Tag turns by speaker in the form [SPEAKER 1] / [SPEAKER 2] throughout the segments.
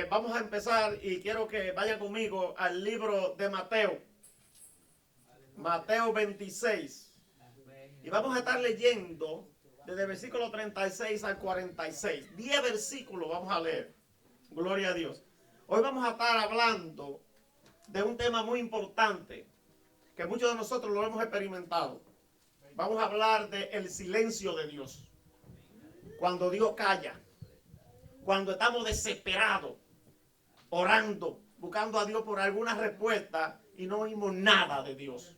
[SPEAKER 1] vamos a empezar y quiero que vayan conmigo al libro de Mateo. Mateo 26. Y vamos a estar leyendo desde el versículo 36 al 46. 10 versículos vamos a leer. Gloria a Dios. Hoy vamos a estar hablando de un tema muy importante que muchos de nosotros lo hemos experimentado. Vamos a hablar del silencio de Dios. Cuando Dios calla. Cuando estamos desesperados, orando, buscando a Dios por alguna respuesta y no oímos nada de Dios.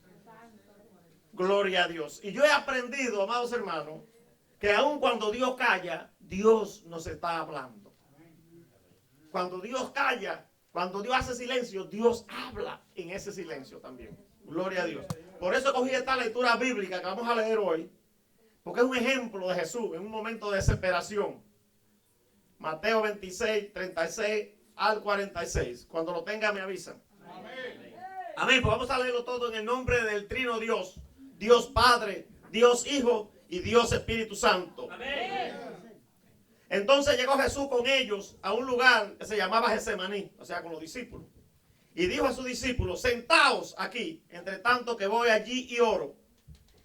[SPEAKER 1] Gloria a Dios. Y yo he aprendido, amados hermanos, que aun cuando Dios calla, Dios nos está hablando. Cuando Dios calla, cuando Dios hace silencio, Dios habla en ese silencio también. Gloria a Dios. Por eso cogí esta lectura bíblica que vamos a leer hoy, porque es un ejemplo de Jesús en un momento de desesperación. Mateo 26, 36 al 46. Cuando lo tenga me avisan. Amén. Amén. Pues vamos a leerlo todo en el nombre del Trino Dios. Dios Padre, Dios Hijo y Dios Espíritu Santo. Amén. Entonces llegó Jesús con ellos a un lugar que se llamaba Getsemaní, o sea, con los discípulos. Y dijo a sus discípulos: sentaos aquí, entre tanto que voy allí y oro.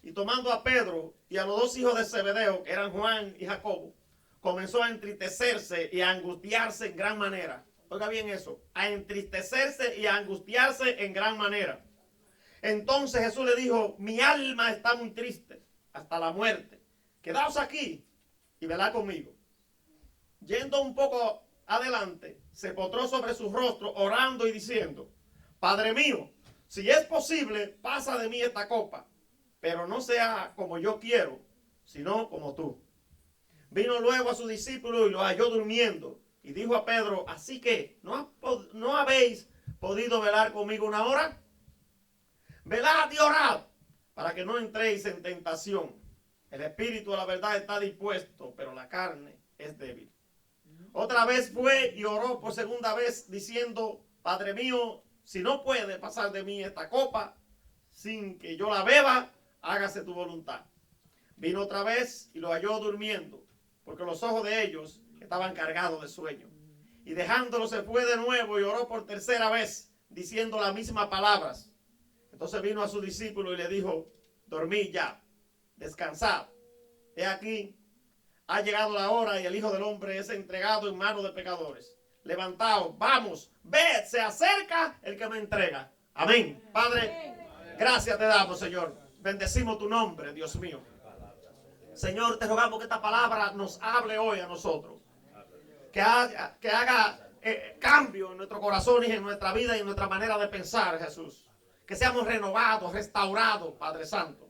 [SPEAKER 1] Y tomando a Pedro y a los dos hijos de Zebedeo, que eran Juan y Jacobo, comenzó a entristecerse y a angustiarse en gran manera. Oiga bien eso, a entristecerse y a angustiarse en gran manera. Entonces Jesús le dijo: mi alma está muy triste hasta la muerte. Quedaos aquí y velad conmigo. Yendo un poco adelante, se postró sobre su rostro, orando y diciendo: Padre mío, si es posible, pasa de mí esta copa, pero no sea como yo quiero, sino como tú. Vino luego a sus discípulos y los halló durmiendo, y dijo a Pedro: así que, ¿no habéis podido velar conmigo una hora? Velad y orad, para que no entréis en tentación. El espíritu a la verdad está dispuesto, pero la carne es débil. Otra vez fue y oró por segunda vez, diciendo: Padre mío, si no puede pasar de mí esta copa sin que yo la beba, hágase tu voluntad. Vino otra vez y lo halló durmiendo, porque los ojos de ellos estaban cargados de sueño. Y dejándolo se fue de nuevo y oró por tercera vez, diciendo las mismas palabras. Entonces vino a sus discípulos y le dijo: dormid ya, descansad. He aquí, ha llegado la hora y el Hijo del Hombre es entregado en manos de pecadores. Levantaos, vamos, ved, se acerca el que me entrega. Amén. Padre, gracias te damos, Señor. Bendecimos tu nombre, Dios mío. Señor, te rogamos que esta palabra nos hable hoy a nosotros. Que haga cambio en nuestro corazón y en nuestra vida y en nuestra manera de pensar, Jesús. Que seamos renovados, restaurados, Padre Santo,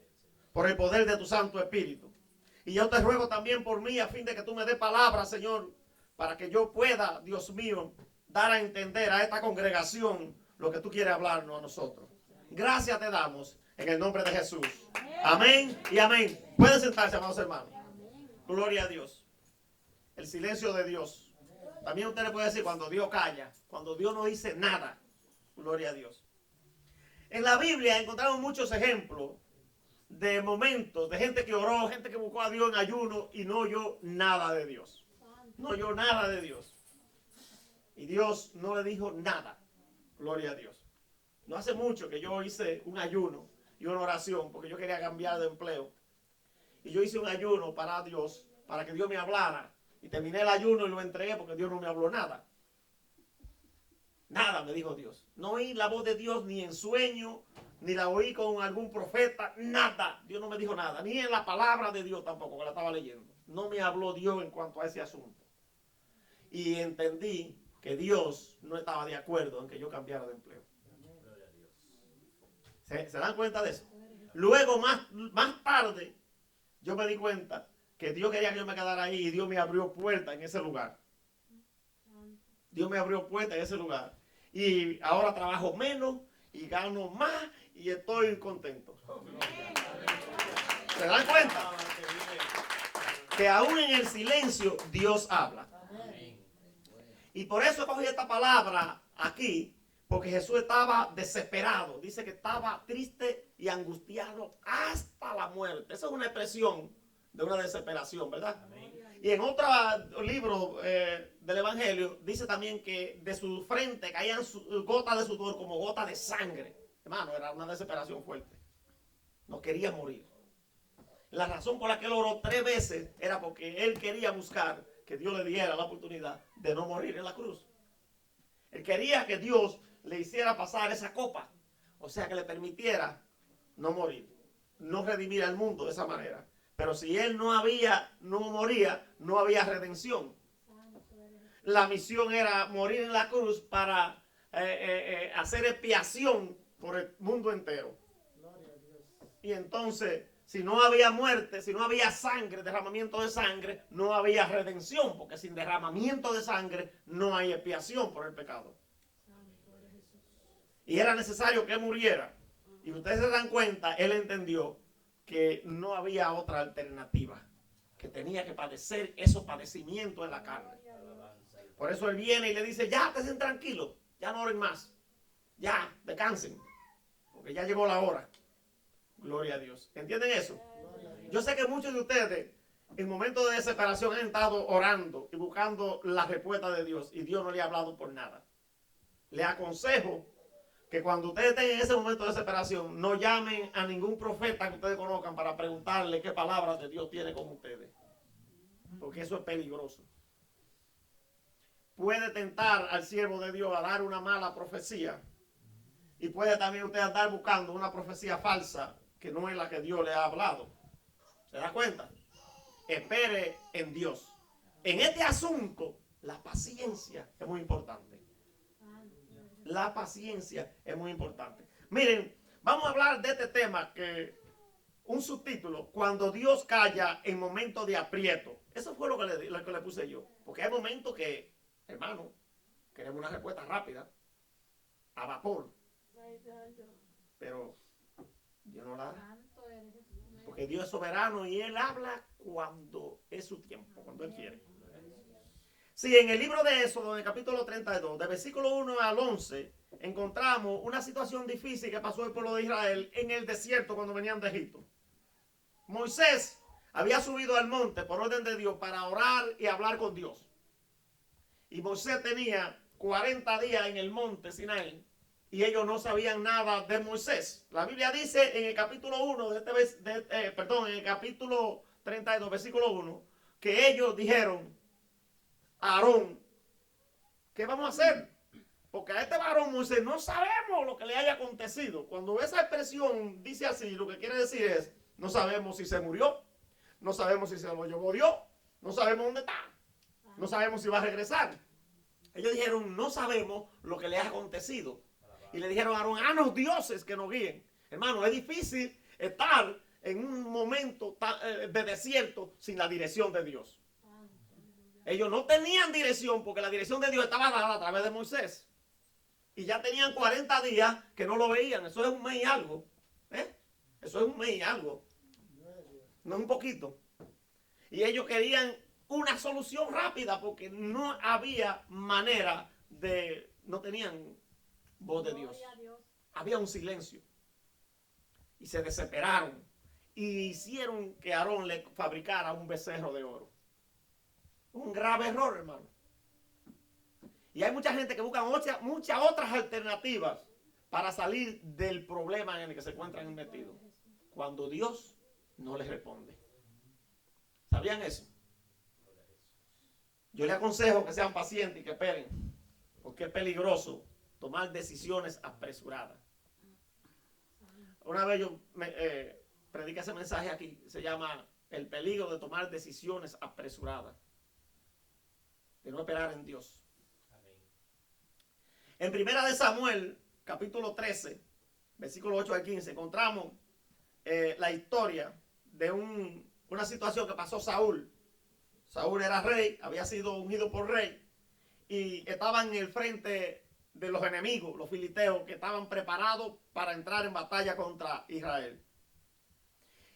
[SPEAKER 1] por el poder de tu Santo Espíritu. Y yo te ruego también por mí, a fin de que tú me des palabras, Señor, para que yo pueda, Dios mío, dar a entender a esta congregación lo que tú quieres hablarnos a nosotros. Gracias te damos en el nombre de Jesús. Amén y amén. Pueden sentarse, amados hermanos. Gloria a Dios. El silencio de Dios. También usted le puede decir cuando Dios calla, cuando Dios no dice nada. Gloria a Dios. En la Biblia encontramos muchos ejemplos de momentos, de gente que oró, gente que buscó a Dios en ayuno y no oyó nada de Dios. No oyó nada de Dios. Y Dios no le dijo nada. Gloria a Dios. No hace mucho que yo hice un ayuno y una oración porque yo quería cambiar de empleo. Y yo hice un ayuno para Dios, para que Dios me hablara. Y terminé el ayuno y lo entregué porque Dios no me habló nada. Nada me dijo Dios. No oí la voz de Dios ni en sueño, ni la oí con algún profeta, nada. Dios no me dijo nada, ni en la palabra de Dios tampoco, que la estaba leyendo. No me habló Dios en cuanto a ese asunto. Y entendí que Dios no estaba de acuerdo en que yo cambiara de empleo. ¿Se dan cuenta de eso? Luego, más tarde, yo me di cuenta que Dios quería que yo me quedara ahí y Dios me abrió puerta en ese lugar. Dios me abrió puerta en ese lugar. Y ahora trabajo menos y gano más y estoy contento. ¿Se dan cuenta? Que aún en el silencio Dios habla. Y por eso cogí esta palabra aquí, porque Jesús estaba desesperado. Dice que estaba triste y angustiado hasta la muerte. Esa es una expresión de una desesperación, ¿verdad? Y en otro libro del Evangelio dice también que de su frente caían gotas de sudor como gotas de sangre. Hermano, era una desesperación fuerte. No quería morir. La razón por la que él oró 3 veces era porque él quería buscar que Dios le diera la oportunidad de no morir en la cruz. Él quería que Dios le hiciera pasar esa copa. O sea, que le permitiera no morir. No redimir al mundo de esa manera. Pero si él no moría, no había redención. La misión era morir en la cruz para hacer expiación por el mundo entero. Y entonces, si no había muerte, si no había sangre, derramamiento de sangre, no había redención, porque sin derramamiento de sangre no hay expiación por el pecado. Y era necesario que él muriera. Y ustedes se dan cuenta, él entendió que no había otra alternativa, que tenía que padecer esos padecimientos en la carne. Por eso él viene y le dice, ya, estén tranquilos, ya no oren más, ya, descansen, porque ya llegó la hora. Gloria a Dios. ¿Entienden eso? Yo sé que muchos de ustedes en momentos de desesperación han estado orando y buscando la respuesta de Dios y Dios no le ha hablado por nada. Les aconsejo que cuando ustedes estén en ese momento de desesperación no llamen a ningún profeta que ustedes conozcan para preguntarle qué palabras de Dios tiene con ustedes. Porque eso es peligroso. Puede tentar al siervo de Dios a dar una mala profecía. Y puede también usted andar buscando una profecía falsa que no es la que Dios le ha hablado. ¿Se da cuenta? Espere en Dios. En este asunto, la paciencia es muy importante. La paciencia es muy importante. Miren, vamos a hablar de este tema que un subtítulo, cuando Dios calla en momentos de aprieto. Eso fue lo que le puse yo. Porque hay momentos que, hermano, queremos una respuesta rápida, a vapor. Pero Dios no la da. Porque Dios es soberano y Él habla cuando es su tiempo, cuando Él quiere. Sí, en el libro de Éxodo, en el capítulo 32, de versículo 1 al 11, encontramos una situación difícil que pasó el pueblo de Israel en el desierto cuando venían de Egipto. Moisés había subido al monte por orden de Dios para orar y hablar con Dios. Y Moisés tenía 40 días en el monte Sinaí y ellos no sabían nada de Moisés. La Biblia dice en el capítulo 1 en el capítulo 32, versículo 1, que ellos dijeron a Aarón, ¿qué vamos a hacer? Porque a este varón Moisés no sabemos lo que le haya acontecido. Cuando esa expresión dice así, lo que quiere decir es, no sabemos si se murió, no sabemos si se lo llevó Dios, no sabemos dónde está, no sabemos si va a regresar. Ellos dijeron, no sabemos lo que le ha acontecido. Y le dijeron a Aarón, los dioses que nos guíen. Hermano, es difícil estar en un momento de desierto sin la dirección de Dios. Ellos no tenían dirección porque la dirección de Dios estaba dada a través de Moisés. Y ya tenían 40 días que no lo veían. Eso es un mes y algo. Eso es un mes y algo. No es un poquito. Y ellos querían una solución rápida porque no había manera no tenían voz de Dios. Había un silencio. Y se desesperaron. Y hicieron que Aarón le fabricara un becerro de oro. Un grave error, hermano. Y hay mucha gente que busca muchas otras alternativas para salir del problema en el que se encuentran metidos. Cuando Dios no les responde. ¿Sabían eso? Yo les aconsejo que sean pacientes y que esperen. Porque es peligroso tomar decisiones apresuradas. Una vez yo prediqué ese mensaje aquí. Se llama el peligro de tomar decisiones apresuradas. De no esperar en Dios. En Primera de Samuel, capítulo 13, versículo 8 al 15, encontramos la historia de una situación que pasó Saúl. Saúl era rey, había sido ungido por rey, y estaba en el frente de los enemigos, los filisteos, que estaban preparados para entrar en batalla contra Israel.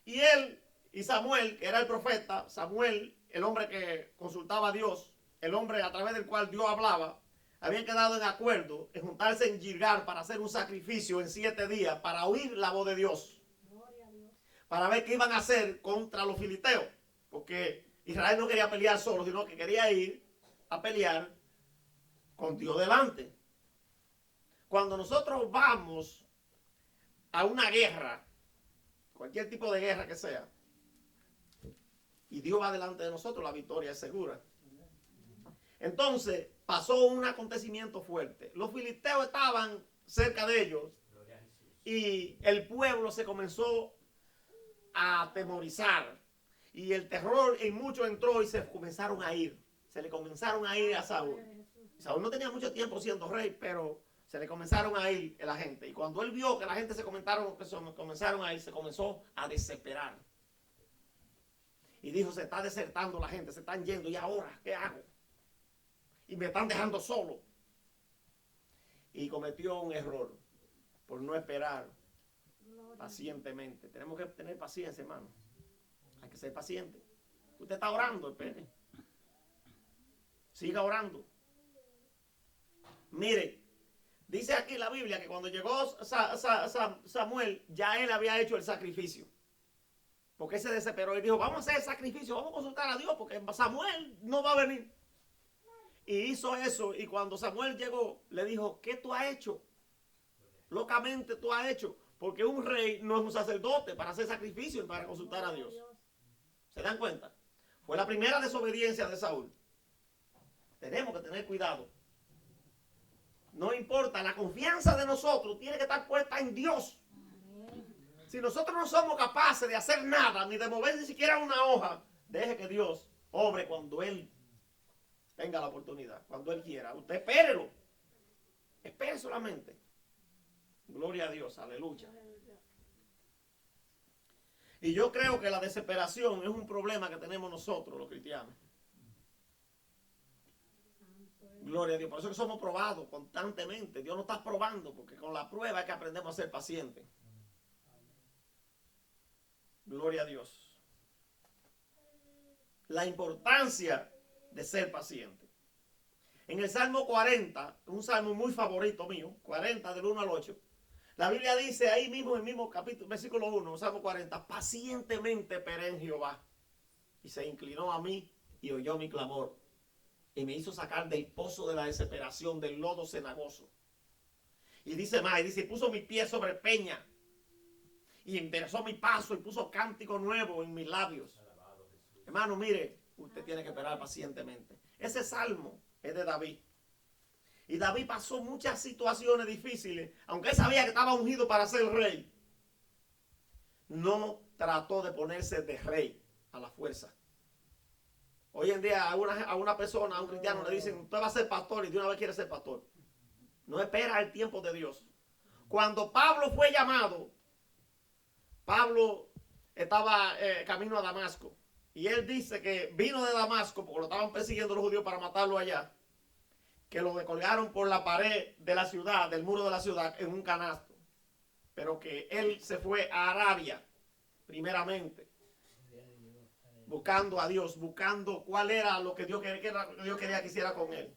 [SPEAKER 1] Y él y Samuel, que era el profeta, Samuel, el hombre que consultaba a Dios, el hombre a través del cual Dios hablaba, habían quedado en acuerdo en juntarse en Gilgal para hacer un sacrificio en 7 días para oír la voz de Dios. Para ver qué iban a hacer contra los filisteos. Porque Israel no quería pelear solo, sino que quería ir a pelear con Dios delante. Cuando nosotros vamos a una guerra, cualquier tipo de guerra que sea, y Dios va delante de nosotros, la victoria es segura. Entonces pasó un acontecimiento fuerte. Los filisteos estaban cerca de ellos y el pueblo se comenzó a atemorizar. Y el terror en muchos entró y se comenzaron a ir. Se le comenzaron a ir a Saúl. Saúl no tenía mucho tiempo siendo rey, pero se le comenzaron a ir a la gente. Y cuando él vio que la gente se comenzaron a ir, se comenzó a desesperar. Y dijo, se está desertando la gente, se están yendo. ¿Y ahora qué hago? Y me están dejando solo. Y cometió un error por no esperar pacientemente. Tenemos que tener paciencia, hermano. Hay que ser paciente. Usted está orando, espere. Siga orando. Mire, dice aquí la Biblia que cuando llegó Samuel, ya él había hecho el sacrificio. Porque él se desesperó y dijo, vamos a hacer el sacrificio, vamos a consultar a Dios, porque Samuel no va a venir. Y hizo eso, y cuando Samuel llegó, le dijo, ¿qué tú has hecho? Locamente tú has hecho. Porque un rey no es un sacerdote para hacer sacrificio y para consultar a Dios. ¿Se dan cuenta? Fue la primera desobediencia de Saúl. Tenemos que tener cuidado. No importa, la confianza de nosotros tiene que estar puesta en Dios. Si nosotros no somos capaces de hacer nada, ni de mover ni siquiera una hoja, deje que Dios obre cuando Él tenga la oportunidad, cuando Él quiera. Usted espérelo. Espere solamente. Gloria a Dios, aleluya. Y yo creo que la desesperación es un problema que tenemos nosotros, los cristianos. Gloria a Dios. Por eso que somos probados constantemente. Dios nos está probando, porque con la prueba es que aprendemos a ser pacientes. Gloria a Dios. La importancia de ser paciente. En el Salmo 40, un salmo muy favorito mío, 40 del 1 al 8, la Biblia dice ahí mismo, en el mismo capítulo, versículo 1, Salmo 40, pacientemente esperé en Jehová, y se inclinó a mí y oyó mi clamor, y me hizo sacar del pozo de la desesperación, del lodo cenagoso. Y dice más, y dice, puso mi pie sobre peña, y enderezó mi paso, y puso cántico nuevo en mis labios. Hermano, mire, usted tiene que esperar pacientemente. Ese salmo es de David. Y David pasó muchas situaciones difíciles, aunque él sabía que estaba ungido para ser rey. No trató de ponerse de rey a la fuerza. Hoy en día a una persona, a un cristiano le dicen, usted va a ser pastor y de una vez quiere ser pastor. No espera el tiempo de Dios. Cuando Pablo fue llamado, Pablo estaba camino a Damasco. Y él dice que vino de Damasco, porque lo estaban persiguiendo los judíos para matarlo allá, que lo colgaron por la pared de la ciudad, del muro de la ciudad, en un canasto. Pero que él se fue a Arabia, primeramente, buscando a Dios, buscando cuál era lo que Dios quería que hiciera con él.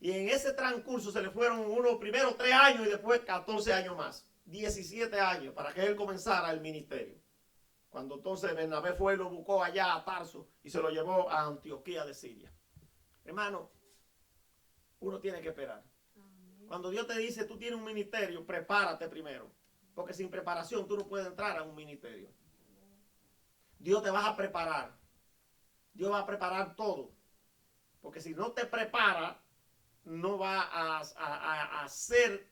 [SPEAKER 1] Y en ese transcurso se le fueron unos primeros 3 años y después 14 años más. 17 años para que él comenzara el ministerio. Cuando entonces Bernabé fue y lo buscó allá a Tarso y se lo llevó a Antioquía de Siria. Hermano, uno tiene que esperar. Cuando Dios te dice tú tienes un ministerio, prepárate primero. Porque sin preparación tú no puedes entrar a un ministerio. Dios te va a preparar. Dios va a preparar todo. Porque si no te prepara, no va a hacer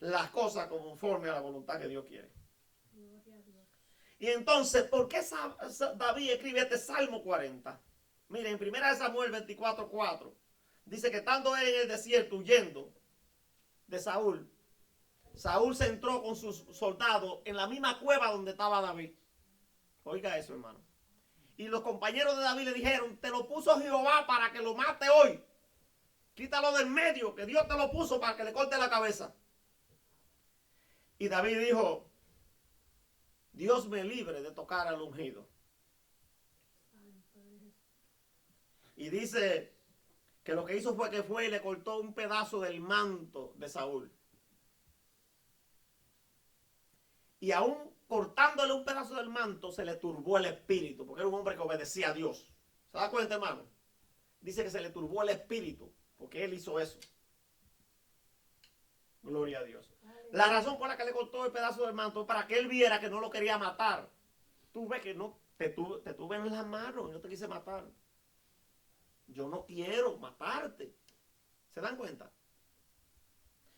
[SPEAKER 1] las cosas conforme a la voluntad que Dios quiere. Y entonces, ¿por qué David escribe este Salmo 40? Miren, en 1 Samuel 24:4 dice que estando él en el desierto huyendo de Saúl, Saúl se entró con sus soldados en la misma cueva donde estaba David. Oiga eso, hermano. Y los compañeros de David le dijeron, te lo puso Jehová para que lo mate hoy. Quítalo del medio, que Dios te lo puso para que le corte la cabeza. Y David dijo, Dios me libre de tocar al ungido. Y dice que lo que hizo fue que fue y le cortó un pedazo del manto de Saúl. Y aún cortándole un pedazo del manto, se le turbó el espíritu, porque era un hombre que obedecía a Dios. ¿Se da cuenta, hermano? Dice que se le turbó el espíritu, porque él hizo eso. Gloria a Dios. La razón por la que le cortó el pedazo del manto es para que él viera que no lo quería matar. Tú ves que no, te tuve en las manos y no te quise matar. Yo no quiero matarte. ¿Se dan cuenta?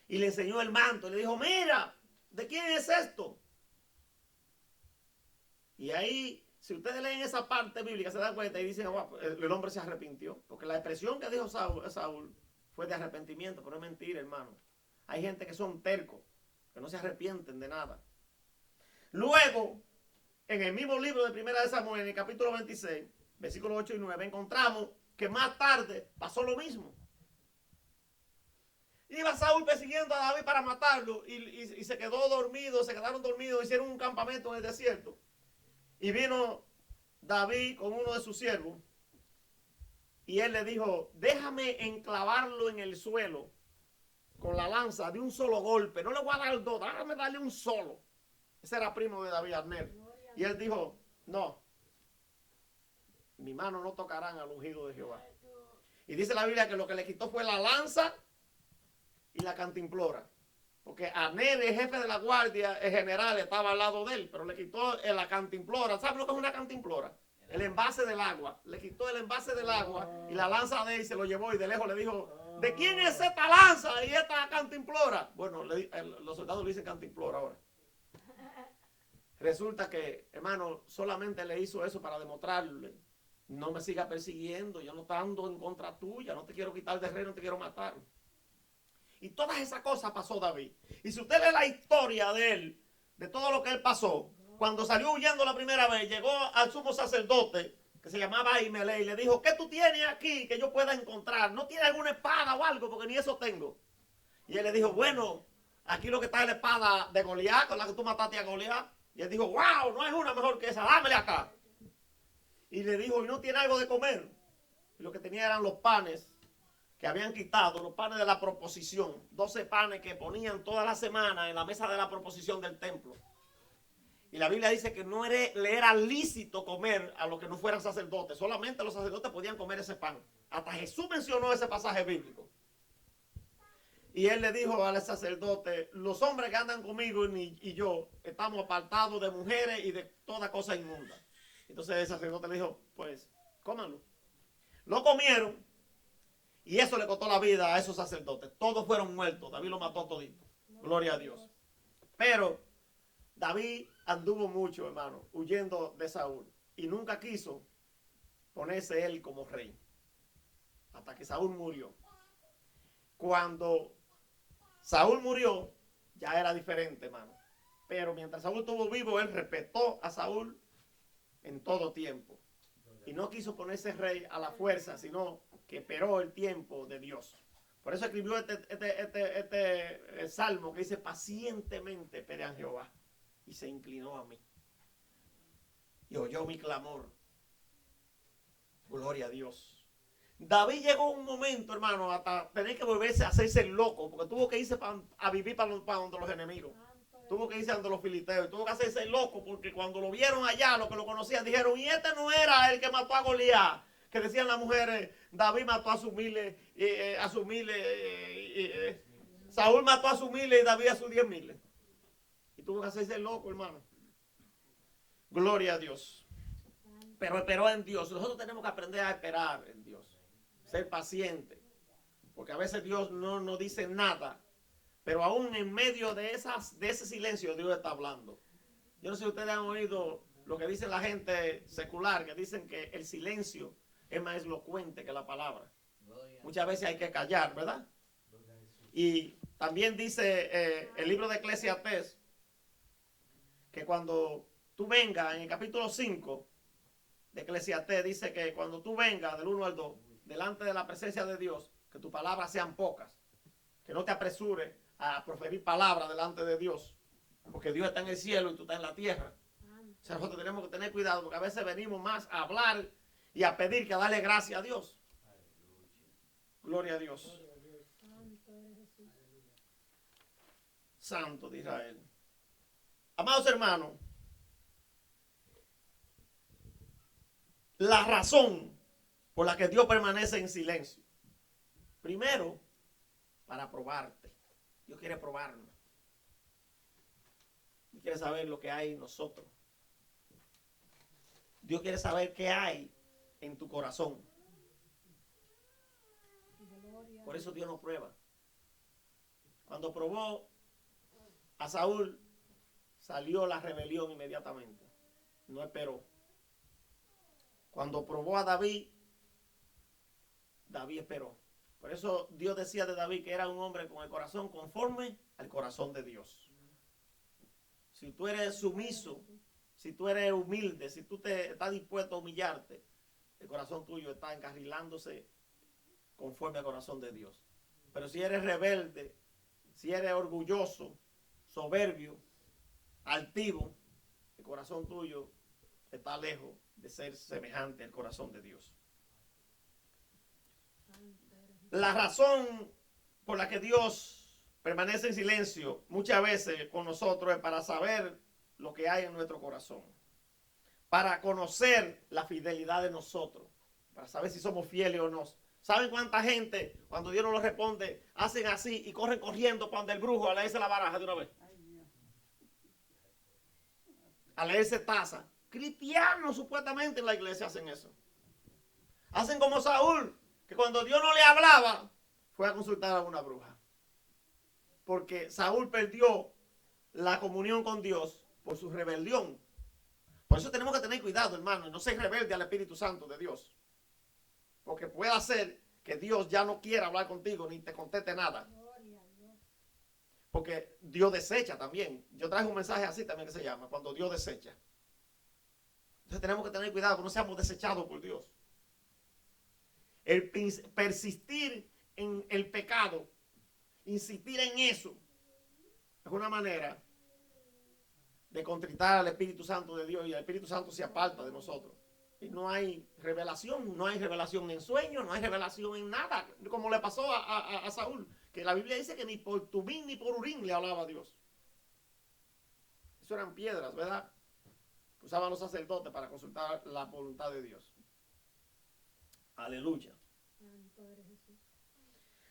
[SPEAKER 1] Y le enseñó el manto y le dijo, mira, ¿de quién es esto? Y ahí, si ustedes leen esa parte bíblica, se dan cuenta y dicen, oh, el hombre se arrepintió. Porque la expresión que dijo Saúl fue de arrepentimiento, pero es mentira, hermano. Hay gente que son tercos, que no se arrepienten de nada. Luego, en el mismo libro de Primera de Samuel, en el capítulo 26, versículos 8 y 9, encontramos que más tarde pasó lo mismo. Iba Saúl persiguiendo a David para matarlo y se quedó dormido, se quedaron dormidos, hicieron un campamento en el desierto. Y vino David con uno de sus siervos y él le dijo, déjame enclavarlo en el suelo con la lanza de un solo golpe. No le voy a dar dos, déjame darle un solo. Ese era primo de David, Abner. Y él dijo, no, mi mano no tocarán al ungido de Jehová. Y dice la Biblia que lo que le quitó fue la lanza y la cantimplora. Porque Abner, el jefe de la guardia, el general, estaba al lado de él, pero le quitó la cantimplora. ¿Sabe lo que es una cantimplora? El envase del agua. Le quitó el envase del agua y la lanza de él se lo llevó y de lejos le dijo, ¿de quién es esta lanza y esta cantimplora? Bueno, los soldados le dicen cantimplora ahora. Resulta que, hermano, solamente le hizo eso para demostrarle, no me sigas persiguiendo, yo no ando en contra tuya, no te quiero quitar de rey, no te quiero matar. Y todas esas cosas pasó David. Y si usted lee la historia de él, de todo lo que él pasó, cuando salió huyendo la primera vez, llegó al sumo sacerdote, que se llamaba Ahimelech, y le dijo, ¿qué tú tienes aquí que yo pueda encontrar? ¿No tienes alguna espada o algo? Porque ni eso tengo. Y él le dijo, bueno, aquí lo que está es la espada de Goliat, con la que tú mataste a Goliat. Y él dijo, wow, no hay una mejor que esa, dámela acá. Y le dijo, ¿y no tiene algo de comer? Y lo que tenía eran los panes que habían quitado, los panes de la proposición. 12 panes que ponían toda la semana en la mesa de la proposición del templo. Y la Biblia dice que no le era lícito comer a los que no fueran sacerdotes. Solamente los sacerdotes podían comer ese pan. Hasta Jesús mencionó ese pasaje bíblico. Y él le dijo al sacerdote, los hombres que andan conmigo y yo estamos apartados de mujeres y de toda cosa inmunda. Entonces el sacerdote le dijo, pues, cómanlo. Lo comieron y eso le costó la vida a esos sacerdotes. Todos fueron muertos. David lo mató todito. Gloria a Dios. Pero David anduvo mucho, hermano, huyendo de Saúl. Y nunca quiso ponerse él como rey. Hasta que Saúl murió. Cuando Saúl murió, ya era diferente, hermano. Pero mientras Saúl estuvo vivo, él respetó a Saúl en todo tiempo. Y no quiso ponerse rey a la fuerza, sino que esperó el tiempo de Dios. Por eso escribió este salmo que dice, pacientemente esperé a Jehová y se inclinó a mí. Y oyó mi clamor. Gloria a Dios. David llegó un momento, hermano, hasta tener que volverse a hacerse loco, porque tuvo que irse a vivir para donde los enemigos. Tuvo que irse ante los filisteos, tuvo que hacerse loco, porque cuando lo vieron allá, los que lo conocían, dijeron, y este no era el que mató a Goliat, que decían las mujeres, David mató a sus miles, Saúl mató a sus miles y David a sus 10,000. Y tuvo que hacerse loco, hermano. Gloria a Dios. Pero esperó en Dios. Nosotros tenemos que aprender a esperar en Dios. Ser paciente. Porque a veces Dios no nos dice nada. Pero aún en medio de ese silencio Dios está hablando. Yo no sé si ustedes han oído lo que dice la gente secular, que dicen que el silencio es más elocuente que la palabra. Muchas veces hay que callar, ¿verdad? Y también dice el libro de Eclesiastés que cuando tú vengas, en el capítulo 5 de Eclesiastés, dice que cuando tú vengas del 1 al 2, delante de la presencia de Dios, que tus palabras sean pocas, que no te apresures a proferir palabras delante de Dios, porque Dios está en el cielo y tú estás en la tierra. O sea, nosotros tenemos que tener cuidado, porque a veces venimos más a hablar y a pedir que a darle gracias a Dios. Gloria a Dios. Santo de Israel. Amados hermanos, la razón por la que Dios permanece en silencio. Primero, para probarte. Dios quiere probarnos. Dios quiere saber lo que hay en nosotros. Dios quiere saber qué hay en tu corazón. Por eso Dios nos prueba. Cuando probó a Saúl, salió la rebelión inmediatamente. No esperó. Cuando probó a David, David esperó. Por eso Dios decía de David que era un hombre con el corazón conforme al corazón de Dios. Si tú eres sumiso, si tú eres humilde, si tú estás dispuesto a humillarte, el corazón tuyo está encarrilándose conforme al corazón de Dios. Pero si eres rebelde, si eres orgulloso, soberbio, altivo, el corazón tuyo está lejos de ser semejante al corazón de Dios. La razón por la que Dios permanece en silencio muchas veces con nosotros es para saber lo que hay en nuestro corazón, para conocer la fidelidad de nosotros, para saber si somos fieles o no. ¿Saben cuánta gente, cuando Dios no lo responde, hacen así y corren corriendo cuando el brujo a leerse la baraja de una vez? A leerse taza. Cristianos supuestamente en la iglesia hacen eso. Hacen como Saúl, que cuando Dios no le hablaba, fue a consultar a una bruja. Porque Saúl perdió la comunión con Dios por su rebelión. Por eso tenemos que tener cuidado, hermano, y no ser rebelde al Espíritu Santo de Dios. Porque puede hacer que Dios ya no quiera hablar contigo ni te conteste nada. Porque Dios desecha también. Yo traje un mensaje así también que se llama, cuando Dios desecha. Entonces tenemos que tener cuidado que no seamos desechados por Dios. El persistir en el pecado, insistir en eso, es una manera de contritar al Espíritu Santo de Dios, y el Espíritu Santo se aparta de nosotros. Y no hay revelación en sueños, no hay revelación en nada, como le pasó a Saúl, que la Biblia dice que ni por Tubín ni por Urín le hablaba a Dios. Eso eran piedras, ¿verdad? Que usaban los sacerdotes para consultar la voluntad de Dios. Aleluya.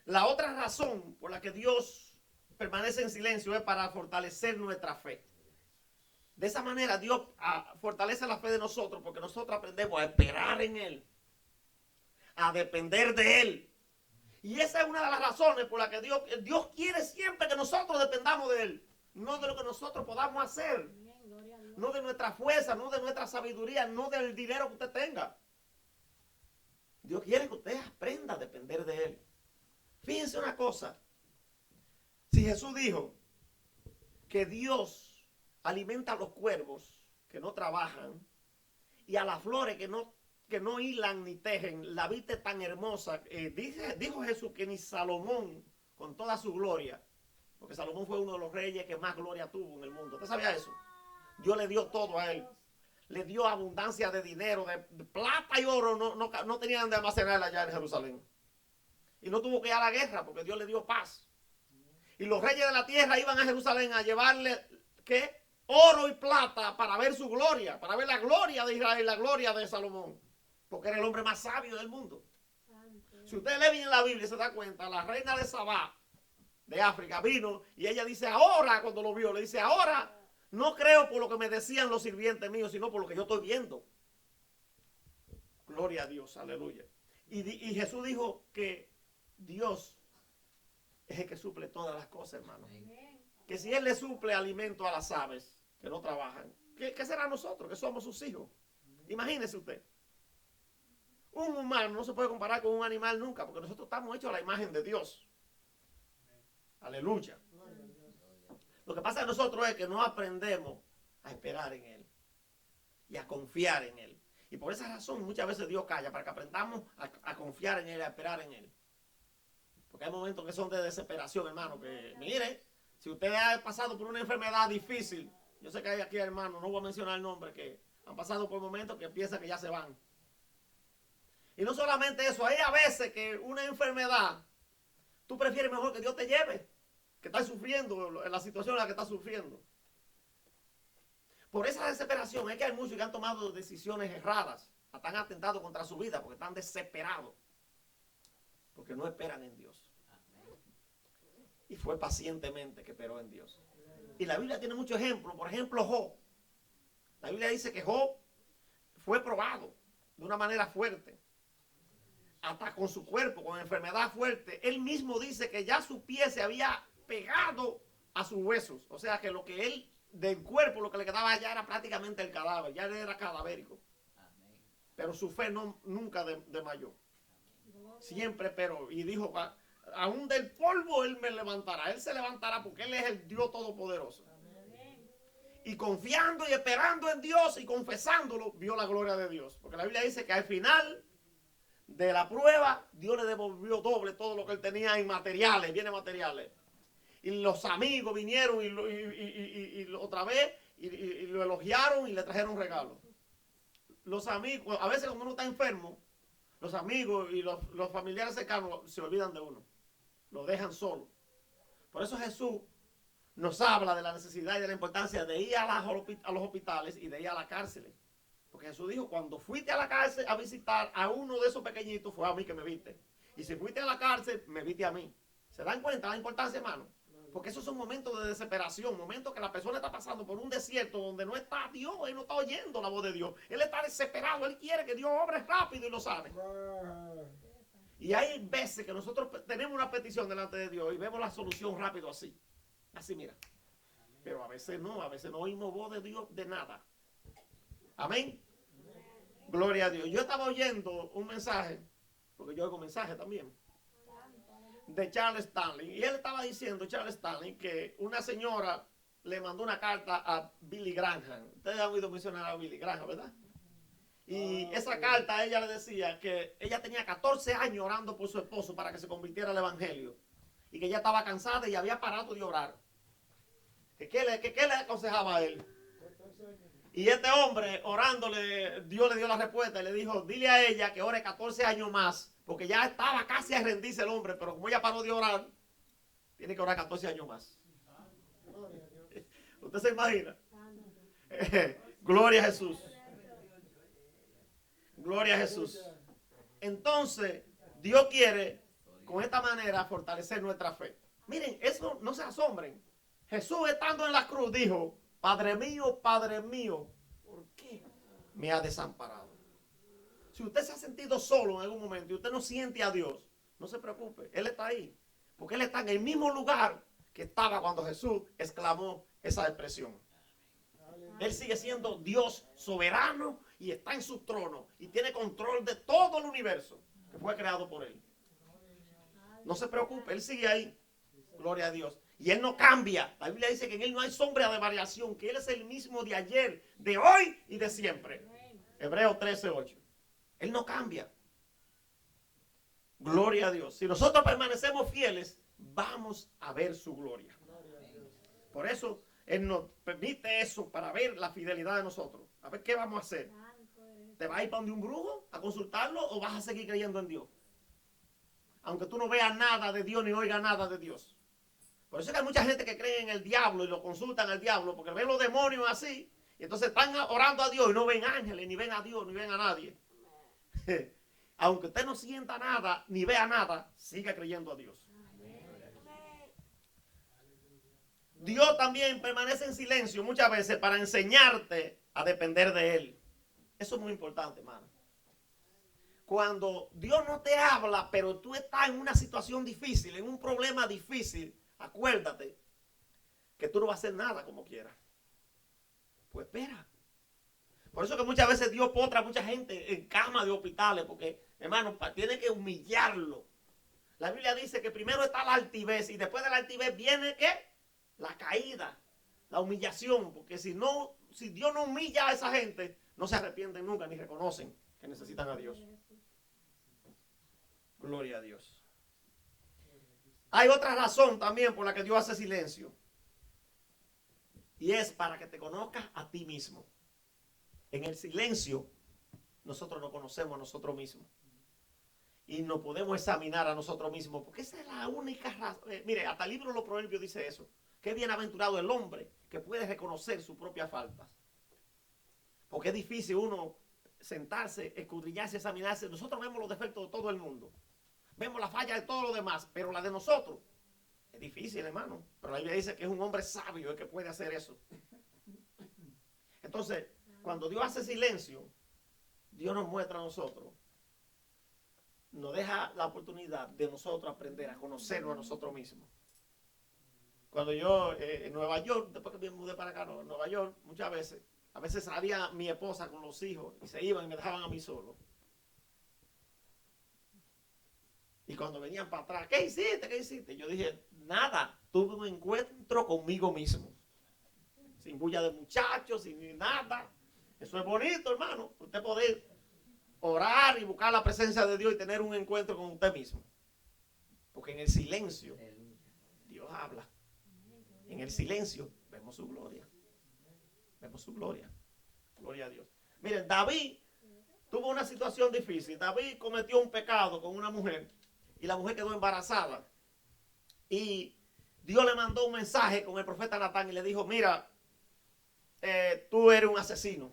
[SPEAKER 1] La otra razón por la que Dios permanece en silencio es para fortalecer nuestra fe. De esa manera Dios fortalece la fe de nosotros, porque nosotros aprendemos a esperar en Él, a depender de Él. Y esa es una de las razones por las que Dios quiere siempre que nosotros dependamos de Él. No de lo que nosotros podamos hacer, no de nuestra fuerza, no de nuestra sabiduría, no del dinero que usted tenga. Dios quiere que usted aprenda a depender de Él. Fíjense una cosa. Si Jesús dijo que Dios alimenta a los cuervos que no trabajan y a las flores que no hilan ni tejen, la viste tan hermosa. Dijo Jesús que ni Salomón, con toda su gloria, porque Salomón fue uno de los reyes que más gloria tuvo en el mundo. ¿Usted sabía eso? Dios le dio todo a él. Le dio abundancia de dinero, de plata y oro. No tenían de almacenar allá en Jerusalén. Y no tuvo que ir a la guerra porque Dios le dio paz. Y los reyes de la tierra iban a Jerusalén a llevarle, ¿qué? Oro y plata para ver su gloria, para ver la gloria de Israel, la gloria de Salomón, porque era el hombre más sabio del mundo. Si usted lee bien la Biblia se da cuenta, la reina de Sabá, de África, vino y ella dice ahora, cuando lo vio, le dice ahora, no creo por lo que me decían los sirvientes míos, sino por lo que yo estoy viendo. Gloria a Dios, aleluya. Y Jesús dijo que Dios es el que suple todas las cosas, hermano. Que si Él le suple alimento a las aves que no trabajan, ¿qué será nosotros, que somos sus hijos? Imagínese usted. Un humano no se puede comparar con un animal nunca, porque nosotros estamos hechos a la imagen de Dios. Aleluya. Lo que pasa en nosotros es que no aprendemos a esperar en Él y a confiar en Él. Y por esa razón muchas veces Dios calla, para que aprendamos a confiar en Él, a esperar en Él. Porque hay momentos que son de desesperación, hermano, que mire, si usted ha pasado por una enfermedad difícil, yo sé que hay aquí hermanos, no voy a mencionar el nombre, que han pasado por momentos que piensan que ya se van. Y no solamente eso, hay a veces que una enfermedad, tú prefieres mejor que Dios te lleve, que estás sufriendo, en la situación en la que estás sufriendo. Por esa desesperación es que hay muchos que han tomado decisiones erradas. Están atentando contra su vida porque están desesperados. Porque no esperan en Dios. Y fue pacientemente que esperó en Dios. Y la Biblia tiene muchos ejemplos. Por ejemplo, Job. La Biblia dice que Job fue probado de una manera fuerte. Hasta con su cuerpo, con enfermedad fuerte. Él mismo dice que ya su pie se había pegado a sus huesos. O sea que lo que él, del cuerpo, lo que le quedaba ya era prácticamente el cadáver. Ya él era cadavérico. Pero su fe nunca desmayó. Siempre esperó. Y dijo, aún del polvo él me levantará. Él se levantará porque él es el Dios Todopoderoso. Y confiando y esperando en Dios y confesándolo, vio la gloria de Dios. Porque la Biblia dice que al final de la prueba, Dios le devolvió doble todo lo que él tenía en materiales, bienes materiales. Y los amigos vinieron y otra vez y lo elogiaron y le trajeron regalos. Los amigos, a veces cuando uno está enfermo, los amigos y los familiares cercanos se olvidan de uno. Lo dejan solo. Por eso Jesús nos habla de la necesidad y de la importancia de ir a los hospitales y de ir a las cárceles. Porque Jesús dijo, cuando fuiste a la cárcel a visitar a uno de esos pequeñitos, fue a mí que me viste. Y si fuiste a la cárcel, me viste a mí. ¿Se dan cuenta la importancia, hermano? Porque esos son momentos de desesperación, momentos que la persona está pasando por un desierto donde no está Dios, él no está oyendo la voz de Dios. Él está desesperado, él quiere que Dios obre rápido y lo sane. Y hay veces que nosotros tenemos una petición delante de Dios y vemos la solución rápido así. Así, mira. Pero a veces no oímos voz de Dios de nada. Amén. Gloria a Dios. Yo estaba oyendo un mensaje, porque yo oigo mensajes también, de Charles Stanley. Y él estaba diciendo, Charles Stanley, que una señora le mandó una carta a Billy Graham. Ustedes han oído mencionar a Billy Graham, ¿verdad? Y esa carta ella le decía que ella tenía 14 años orando por su esposo para que se convirtiera al evangelio. Y que ella estaba cansada y había parado de orar. ¿Qué le aconsejaba a él? Y este hombre, orándole, Dios le dio la respuesta y le dijo, dile a ella que ore 14 años más, porque ya estaba casi a rendirse el hombre, pero como ella paró de orar, tiene que orar 14 años más. ¿Usted se imagina? Gloria a Jesús. Gloria a Jesús. Entonces, Dios quiere, con esta manera, fortalecer nuestra fe. Miren, eso no se asombren. Jesús, estando en la cruz, dijo, Padre mío, ¿por qué me ha desamparado? Si usted se ha sentido solo en algún momento y usted no siente a Dios, no se preocupe, Él está ahí. Porque Él está en el mismo lugar que estaba cuando Jesús exclamó esa expresión. Él sigue siendo Dios soberano y está en su trono y tiene control de todo el universo que fue creado por Él. No se preocupe, Él sigue ahí. Gloria a Dios. Y Él no cambia. La Biblia dice que en Él no hay sombra de variación, que Él es el mismo de ayer, de hoy y de siempre. Hebreos 13:8. Él no cambia. Gloria a Dios. Si nosotros permanecemos fieles, vamos a ver su gloria. Por eso Él nos permite eso para ver la fidelidad de nosotros. A ver qué vamos a hacer. ¿Te vas a ir para donde un brujo a consultarlo o vas a seguir creyendo en Dios? Aunque tú no veas nada de Dios ni oigas nada de Dios. Por eso es que hay mucha gente que cree en el diablo y lo consultan al diablo, porque ven los demonios así, y entonces están orando a Dios y no ven ángeles, ni ven a Dios, ni ven a nadie. Aunque usted no sienta nada, ni vea nada, siga creyendo a Dios. Dios también permanece en silencio muchas veces para enseñarte a depender de Él. Eso es muy importante, hermano. Cuando Dios no te habla, pero tú estás en una situación difícil, en un problema difícil, acuérdate que tú no vas a hacer nada como quieras. Pues espera. Por eso que muchas veces Dios potra a mucha gente en cama de hospitales, porque, hermano, tiene que humillarlo. La Biblia dice que primero está la altivez y después de la altivez viene ¿qué? La caída, la humillación, porque si Dios no humilla a esa gente, no se arrepienten nunca ni reconocen que necesitan a Dios. Gloria a Dios. Hay otra razón también por la que Dios hace silencio. Y es para que te conozcas a ti mismo. En el silencio, nosotros no conocemos a nosotros mismos. Y no podemos examinar a nosotros mismos. Porque esa es la única razón. Mire, hasta el libro de los Proverbios dice eso. Qué bienaventurado el hombre que puede reconocer sus propias faltas. Porque es difícil uno sentarse, escudriñarse, examinarse. Nosotros vemos los defectos de todo el mundo. Vemos la falla de todos los demás, pero la de nosotros es difícil, hermano. Pero la Biblia dice que es un hombre sabio el que puede hacer eso. Entonces, cuando Dios hace silencio, Dios nos muestra a nosotros, nos deja la oportunidad de nosotros aprender a conocernos a nosotros mismos. Cuando yo en Nueva York, después que me mudé para acá, en Nueva York, muchas veces, a veces salía mi esposa con los hijos y se iban y me dejaban a mí solo. Y cuando venían para atrás, ¿qué hiciste? ¿Qué hiciste? Yo dije, nada, tuve un encuentro conmigo mismo. Sin bulla de muchachos, sin nada. Eso es bonito, hermano. Usted poder orar y buscar la presencia de Dios y tener un encuentro con usted mismo. Porque en el silencio, Dios habla. En el silencio, vemos su gloria. Vemos su gloria. Gloria a Dios. Miren, David tuvo una situación difícil. David cometió un pecado con una mujer y la mujer quedó embarazada. Y Dios le mandó un mensaje con el profeta Natán y le dijo, mira, tú eres un asesino.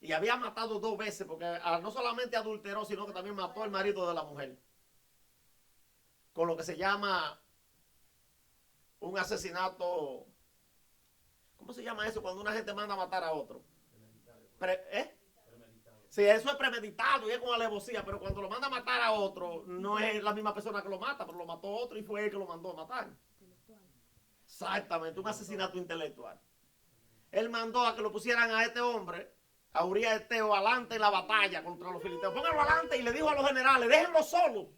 [SPEAKER 1] Y había matado 2 veces porque no solamente adulteró, sino que también mató al marido de la mujer. Con lo que se llama un asesinato. ¿Cómo se llama eso? Cuando una gente manda a matar a otro. Sí, eso es premeditado y es con alevosía, pero cuando lo manda a matar a otro, no es la misma persona que lo mata, pero lo mató otro y fue él que lo mandó a matar. Exactamente, un asesinato intelectual. Él mandó a que lo pusieran a este hombre, a Uría Eteo, adelante en la batalla contra los filisteos. Pónganlo adelante y le dijo a los generales, déjenlo solo,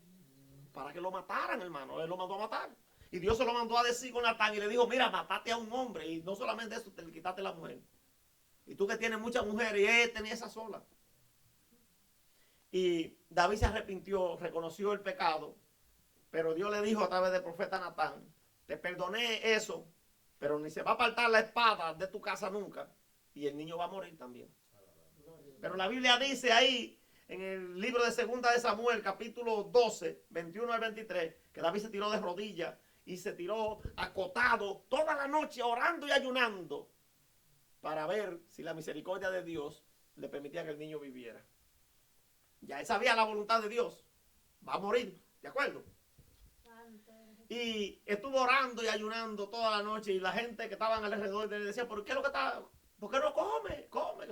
[SPEAKER 1] para que lo mataran, hermano. Él lo mandó a matar. Y Dios se lo mandó a decir con Natán y le dijo, mira, matate a un hombre. Y no solamente eso, te le quitaste la mujer. Y tú que tienes muchas mujeres, y él tenía esa sola. Y David se arrepintió, reconoció el pecado. Pero Dios le dijo a través del profeta Natán, te perdoné eso, pero ni se va a apartar la espada de tu casa nunca. Y el niño va a morir también. Pero la Biblia dice ahí, en el libro de 2 de Samuel, capítulo 12, 21 al 23, que David se tiró de rodillas y se tiró acotado toda la noche orando y ayunando para ver si la misericordia de Dios le permitía que el niño viviera. Ya él sabía la voluntad de Dios. Va a morir, ¿de acuerdo? Y estuvo orando y ayunando toda la noche y la gente que estaban alrededor de él decía, ¿por qué lo que está? ¿Por qué no come? Come.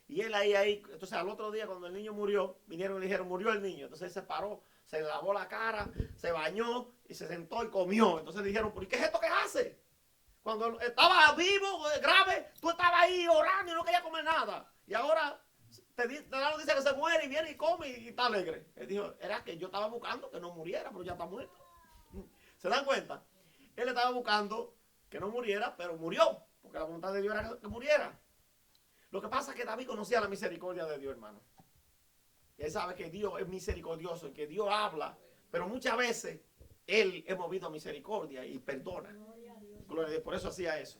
[SPEAKER 1] Y él ahí, entonces al otro día cuando el niño murió, vinieron y le dijeron, murió el niño. Entonces él se paró, se lavó la cara, se bañó y se sentó y comió. Entonces le dijeron, ¿por qué es esto que hace? Cuando estaba vivo, grave, tú estabas ahí orando y no querías comer nada. Y ahora te dice que se muere y viene y come y está alegre. Él dijo, era que yo estaba buscando que no muriera, pero ya está muerto. ¿Se dan cuenta? Él estaba buscando que no muriera, pero murió, porque la voluntad de Dios era que muriera. Lo que pasa es que David conocía la misericordia de Dios, hermano. Y él sabe que Dios es misericordioso y que Dios habla, pero muchas veces él es movido a misericordia y perdona. Gloria a Dios. Por eso hacía eso.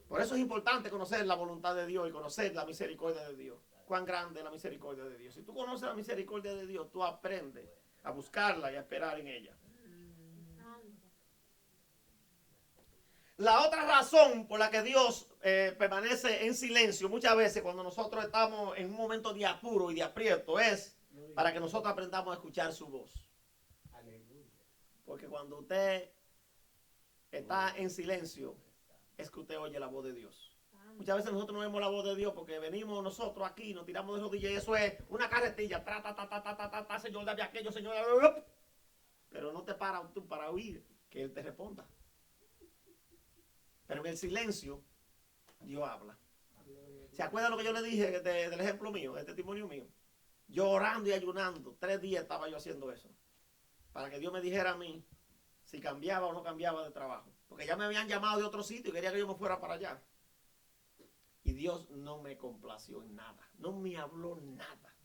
[SPEAKER 1] Por eso es importante conocer la voluntad de Dios y conocer la misericordia de Dios. Cuán grande es la misericordia de Dios. Si tú conoces la misericordia de Dios, tú aprendes a buscarla y a esperar en ella. La otra razón por la que Dios permanece en silencio muchas veces cuando nosotros estamos en un momento de apuro y de aprieto es para que nosotros aprendamos a escuchar su voz. Porque cuando usted está en silencio es que usted oye la voz de Dios. Muchas veces nosotros no vemos la voz de Dios porque venimos nosotros aquí, nos tiramos de rodillas y eso es una carretilla. Señor, dame aquello, Señor. Pero no te paras tú para oír que Él te responda. Pero en el silencio, Dios habla. ¿Se acuerdan lo que yo le dije del ejemplo mío, del testimonio mío? Yo orando y ayunando, 3 días estaba yo haciendo eso. Para que Dios me dijera a mí si cambiaba o no cambiaba de trabajo. Porque ya me habían llamado de otro sitio y quería que yo me fuera para allá. Y Dios no me complació en nada. No me habló nada.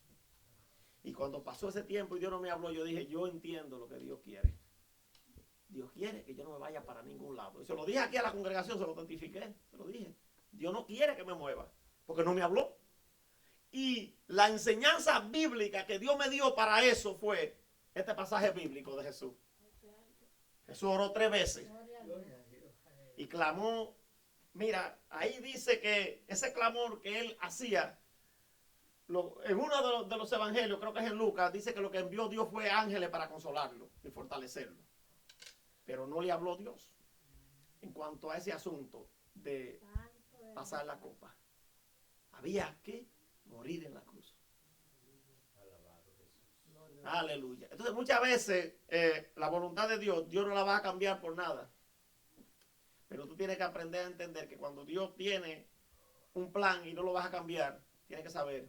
[SPEAKER 1] Y cuando pasó ese tiempo y Dios no me habló, yo dije, yo entiendo lo que Dios quiere. Dios quiere que yo no me vaya para ningún lado. Y se lo dije aquí a la congregación, se lo testifiqué, se lo dije. Dios no quiere que me mueva, porque no me habló. Y la enseñanza bíblica que Dios me dio para eso fue este pasaje bíblico de Jesús. Jesús oró 3 veces y clamó. Mira, ahí dice que ese clamor que él hacía en uno de los evangelios, creo que es en Lucas, dice que lo que envió Dios fue ángeles para consolarlo y fortalecerlo. Pero no le habló Dios en cuanto a ese asunto de pasar la copa. Había que morir en la cruz. Aleluya. Entonces muchas veces la voluntad de Dios no la va a cambiar por nada. Pero tú tienes que aprender a entender que cuando Dios tiene un plan y no lo vas a cambiar, tienes que saber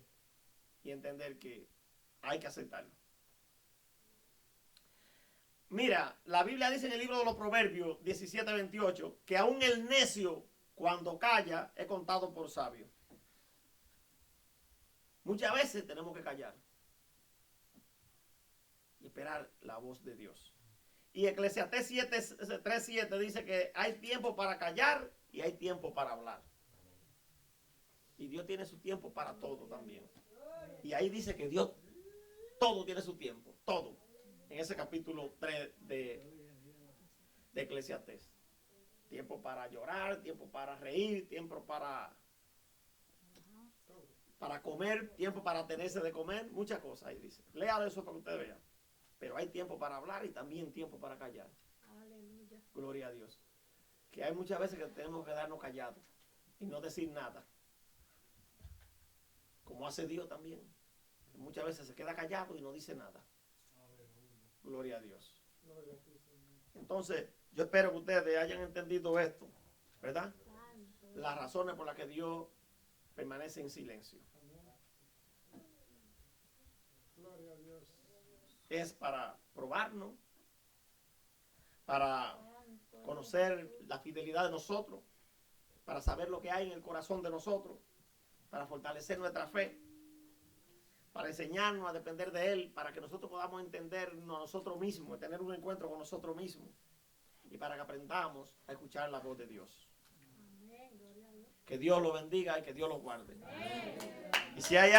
[SPEAKER 1] y entender que hay que aceptarlo. Mira, la Biblia dice en el libro de los Proverbios 17:28 que aún el necio cuando calla es contado por sabio. Muchas veces tenemos que callar y esperar la voz de Dios. Y Eclesiastés 3:7 dice que hay tiempo para callar y hay tiempo para hablar. Y Dios tiene su tiempo para todo también. Y ahí dice que Dios todo tiene su tiempo, todo. En ese capítulo 3 de Eclesiastés. Tiempo para llorar, tiempo para reír, tiempo para comer, tiempo para tenerse de comer, muchas cosas ahí dice. Léalo eso para que usted vea. Pero hay tiempo para hablar y también tiempo para callar. Aleluya. Gloria a Dios. Que hay muchas veces que tenemos que quedarnos callados y no decir nada. Como hace Dios también. Que muchas veces se queda callado y no dice nada. Gloria a Dios. Entonces, yo espero que ustedes hayan entendido esto, ¿verdad? Las razones por las que Dios permanece en silencio. Es para probarnos, para conocer la fidelidad de nosotros, para saber lo que hay en el corazón de nosotros, para fortalecer nuestra fe, para enseñarnos a depender de Él, para que nosotros podamos entendernos a nosotros mismos, tener un encuentro con nosotros mismos y para que aprendamos a escuchar la voz de Dios. Que Dios lo bendiga y que Dios lo guarde. Y si hay